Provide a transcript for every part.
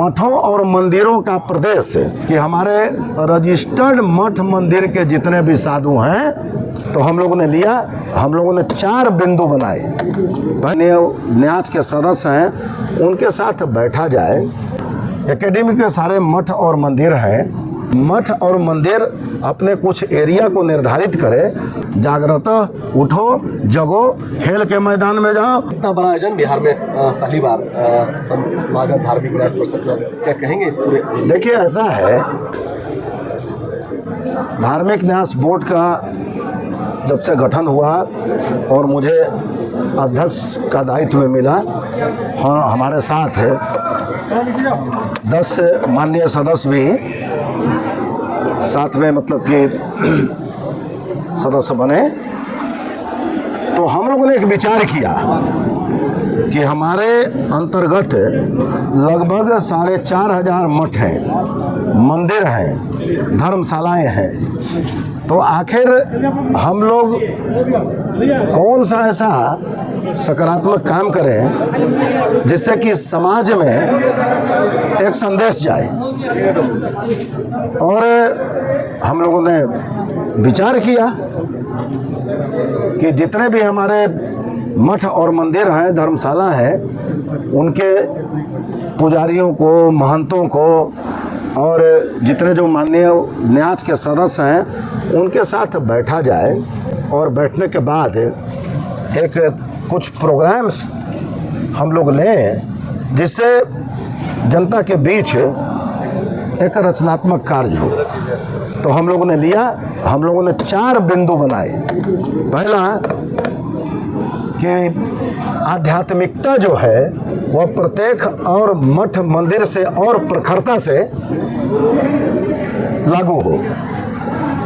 मठों और मंदिरों का प्रदेश कि हमारे रजिस्टर्ड मठ मंदिर के जितने भी साधु हैं तो हम लोगों ने लिया, हम लोगों ने 4 बिंदु बनाए। पहले न्यास के सदस्य हैं उनके साथ बैठा जाए। एकेडमी के सारे मठ और मंदिर हैं, मठ और मंदिर अपने कुछ एरिया को निर्धारित करे, जागृत उठो जगो, खेल के मैदान में जाओ। इतना बड़ा आयोजन बिहार में पहली बार समागम धार्मिक न्यास परिषद का, क्या कहेंगे इस पूरे? देखिए ऐसा है, धार्मिक न्यास बोर्ड का जब से गठन हुआ और मुझे अध्यक्ष का दायित्व मिला और हमारे साथ 10 माननीय सदस्य भी साथ में मतलब कि सदस्य बने, तो हम लोगों ने एक विचार किया कि हमारे अंतर्गत लगभग 4,500 मठ हैं, मंदिर हैं, धर्मशालाएं हैं, तो आखिर हम लोग कौन सा ऐसा सकारात्मक काम करें जिससे कि समाज में एक संदेश जाए। और हम लोगों ने विचार किया कि जितने भी हमारे मठ और मंदिर हैं, धर्मशाला है, उनके पुजारियों को, महंतों को और जितने जो माननीय न्यास के सदस्य हैं उनके साथ बैठा जाए और बैठने के बाद एक कुछ प्रोग्राम्स हम लोग लें जिससे जनता के बीच एक रचनात्मक कार्य हो। तो हम लोगों ने लिया, हम लोगों ने 4 बिंदु बनाए। पहला कि आध्यात्मिकता जो है वह प्रत्येक और मठ मंदिर से और प्रखरता से लागू हो।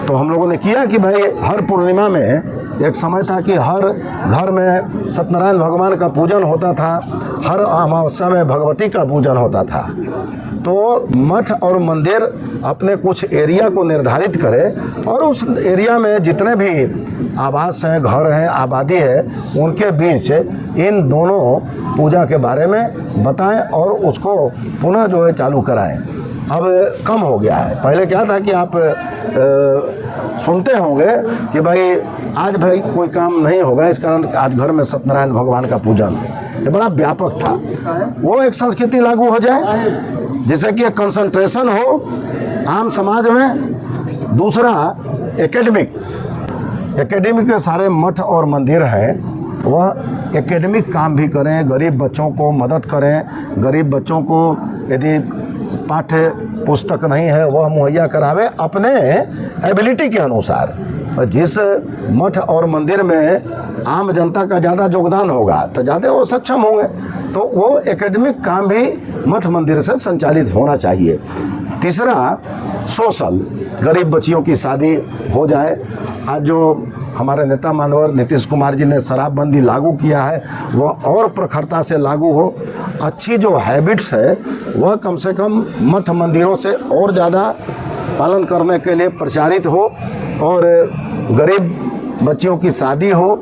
तो हम लोगों ने किया कि भाई हर पूर्णिमा में, एक समय था कि हर घर में सत्यनारायण भगवान का पूजन होता था, हर अमावस्या में भगवती का पूजन होता था, तो मठ और मंदिर अपने कुछ एरिया को निर्धारित करे और उस एरिया में जितने भी आवास हैं, घर हैं, आबादी है, उनके बीच इन दोनों पूजा के बारे में बताएं और उसको पुनः जो है चालू कराएं। अब कम हो गया है। पहले क्या था कि आप सुनते होंगे कि भाई आज भाई कोई काम नहीं होगा, इस कारण आज घर में सत्यनारायण भगवान का पूजन, ये बड़ा व्यापक था। वो एक संस्कृति लागू हो जाए जिससे कि एक कंसंट्रेशन हो आम समाज में। दूसरा एकेडमिक के सारे मठ और मंदिर हैं, वह एकेडमिक काम भी करें, गरीब बच्चों को मदद करें, गरीब बच्चों को यदि पाठ्य पुस्तक नहीं है वह मुहैया करावे अपने एबिलिटी के अनुसार। जिस मठ और मंदिर में आम जनता का ज़्यादा योगदान होगा तो ज़्यादा वो सक्षम होंगे, तो वो एकेडमिक काम भी मठ मंदिर से संचालित होना चाहिए। तीसरा सोशल, गरीब बच्चियों की शादी हो जाए। आज जो हमारे नेता मानवर नीतीश कुमार जी ने शराबबंदी लागू किया है वह और प्रखरता से लागू हो। अच्छी जो हैबिट्स है वह कम से कम मठ मंदिरों से और ज़्यादा पालन करने के लिए प्रचारित हो और गरीब बच्चियों की शादी हो।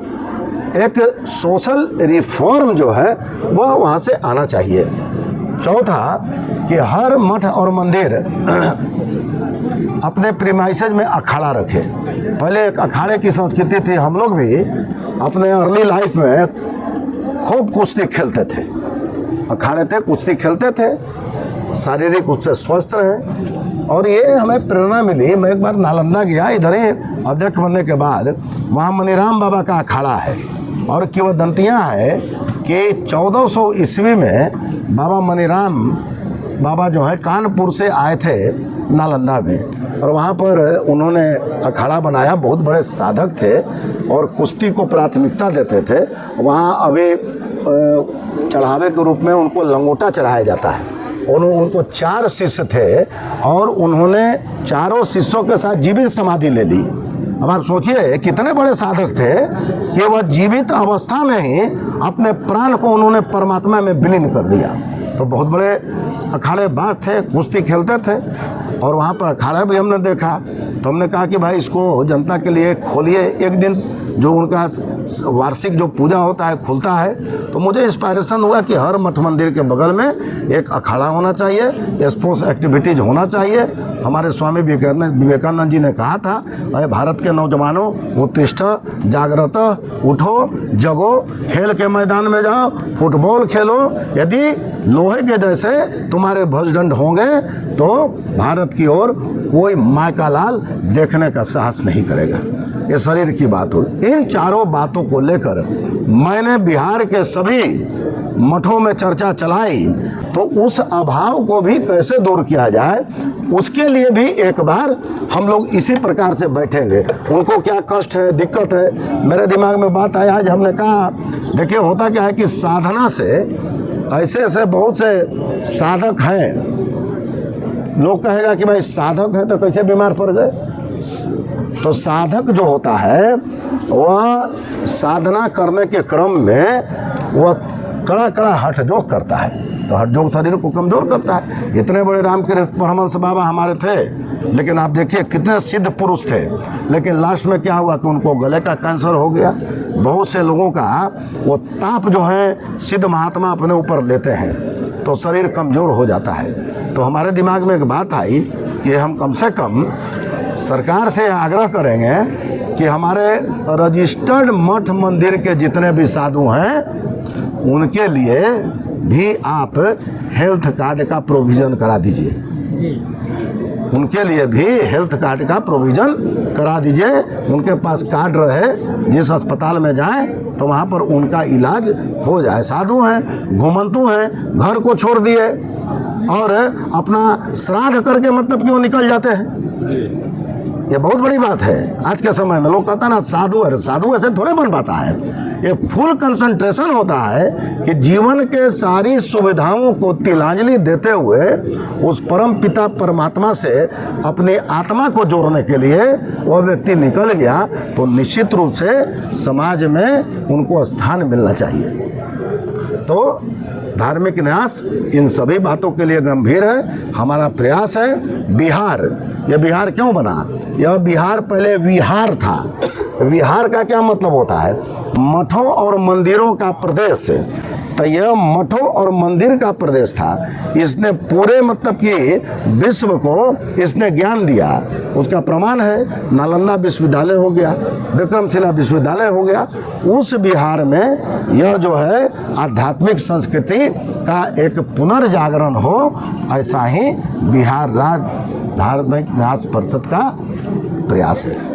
एक सोशल रिफॉर्म जो है वह वहाँ से आना चाहिए। चौथा कि हर मठ और मंदिर अपने प्रीमाइसेज में अखाड़ा रखे। पहले एक अखाड़े की संस्कृति थी, हम लोग भी अपने अर्ली लाइफ में खूब कुश्ती खेलते थे, अखाड़े थे, कुश्ती खेलते थे, शारीरिक रूप से स्वस्थ रहे और ये हमें प्रेरणा मिली। मैं एक बार नालंदा गया, इधर ही अध्यक्ष बनने के बाद, वहाँ मनीराम बाबा का अखाड़ा है और किंवदंतियाँ है कि 1400 ईस्वी में बाबा मनीराम बाबा जो है कानपुर से आए थे नालंदा में और वहाँ पर उन्होंने अखाड़ा बनाया। बहुत बड़े साधक थे और कुश्ती को प्राथमिकता देते थे। वहाँ अभी चढ़ावे के रूप में उनको लंगोटा चढ़ाया जाता है। उनको 4 शिष्य थे और उन्होंने चारों शिष्यों के साथ जीवित समाधि ले ली। अब आप सोचिए कितने बड़े साधक थे कि वह जीवित अवस्था में ही अपने प्राण को उन्होंने परमात्मा में विलीन कर दिया। तो बहुत बड़े अखाड़ेबाज थे, कुश्ती खेलते थे और वहाँ पर अखाड़ा भी हमने देखा। तो हमने कहा कि भाई इसको जनता के लिए खोलिए, एक दिन जो उनका वार्षिक जो पूजा होता है खुलता है, तो मुझे इंस्पायरेशन हुआ कि हर मठ मंदिर के बगल में एक अखाड़ा होना चाहिए, स्पोर्ट्स एक्टिविटीज़ होना चाहिए। हमारे स्वामी विवेकानंद जी ने कहा था, अरे भारत के नौजवानों, उत्तिष्ठ जागृत, उठो जगो, खेल के मैदान में जाओ, फुटबॉल खेलो। यदि लोहे के जैसे तुम्हारे भुजदंड होंगे तो भारत की ओर कोई माय का लाल देखने का साहस नहीं करेगा। ये शरीर की बात हो। इन चारों बातों को लेकर मैंने बिहार के सभी मठों में चर्चा चलाई, तो उस अभाव को भी कैसे दूर किया जाए, उसके लिए भी एक बार हम लोग इसी प्रकार से बैठेंगे। उनको क्या कष्ट है, दिक्कत है, मेरे दिमाग में बात आया। आज हमने कहा, देखिए होता क्या है कि साधना से ऐसे ऐसे बहुत से साधक हैं, लोग कहेगा कि भाई साधक है तो कैसे बीमार पड़ गए। तो साधक जो होता है वह साधना करने के क्रम में वह कड़ा कड़ा हठजोग करता है, तो हठजोग शरीर को कमज़ोर करता है। इतने बड़े रामकृष्ण परमहंस बाबा हमारे थे, लेकिन आप देखिए कितने सिद्ध पुरुष थे, लेकिन लास्ट में क्या हुआ कि उनको गले का कैंसर हो गया। बहुत से लोगों का वो ताप जो है सिद्ध महात्मा अपने ऊपर लेते हैं, तो शरीर कमज़ोर हो जाता है। तो हमारे दिमाग में एक बात आई कि हम कम से कम सरकार से आग्रह करेंगे कि हमारे रजिस्टर्ड मठ मंदिर के जितने भी साधु हैं उनके लिए भी आप हेल्थ कार्ड का प्रोविज़न करा दीजिए। उनके लिए भी हेल्थ कार्ड का प्रोविज़न करा दीजिए। उनके पास कार्ड रहे, जिस अस्पताल में जाएं तो वहाँ पर उनका इलाज हो जाए। साधु हैं, घुमंतु हैं, घर को छोड़ दिए और अपना श्राद्ध करके मतलब क्यों निकल जाते हैं। ये बहुत बड़ी बात है। आज के समय में लोग कहता है ना साधु है, साधु ऐसे थोड़े बन पाता है। ये फुल कंसंट्रेशन होता है कि जीवन के सारी सुविधाओं को तिलांजलि देते हुए उस परम पिता परमात्मा से अपनी आत्मा को जोड़ने के लिए वह व्यक्ति निकल गया, तो निश्चित रूप से समाज में उनको स्थान मिलना चाहिए। तो धार्मिक न्यास इन सभी बातों के लिए गंभीर है। हमारा प्रयास है। बिहार, यह बिहार क्यों बना? यह बिहार पहले विहार था। विहार का क्या मतलब होता है? मठों और मंदिरों का प्रदेश। तो यह मठों और मंदिर का प्रदेश था। इसने पूरे मतलब कि विश्व को इसने ज्ञान दिया। उसका प्रमाण है नालंदा विश्वविद्यालय हो गया, विक्रमशिला विश्वविद्यालय हो गया। उस बिहार में यह जो है आध्यात्मिक संस्कृति का एक पुनर्जागरण हो, ऐसा ही बिहार राज्य धार्मिक न्यास परिषद का प्रयास है।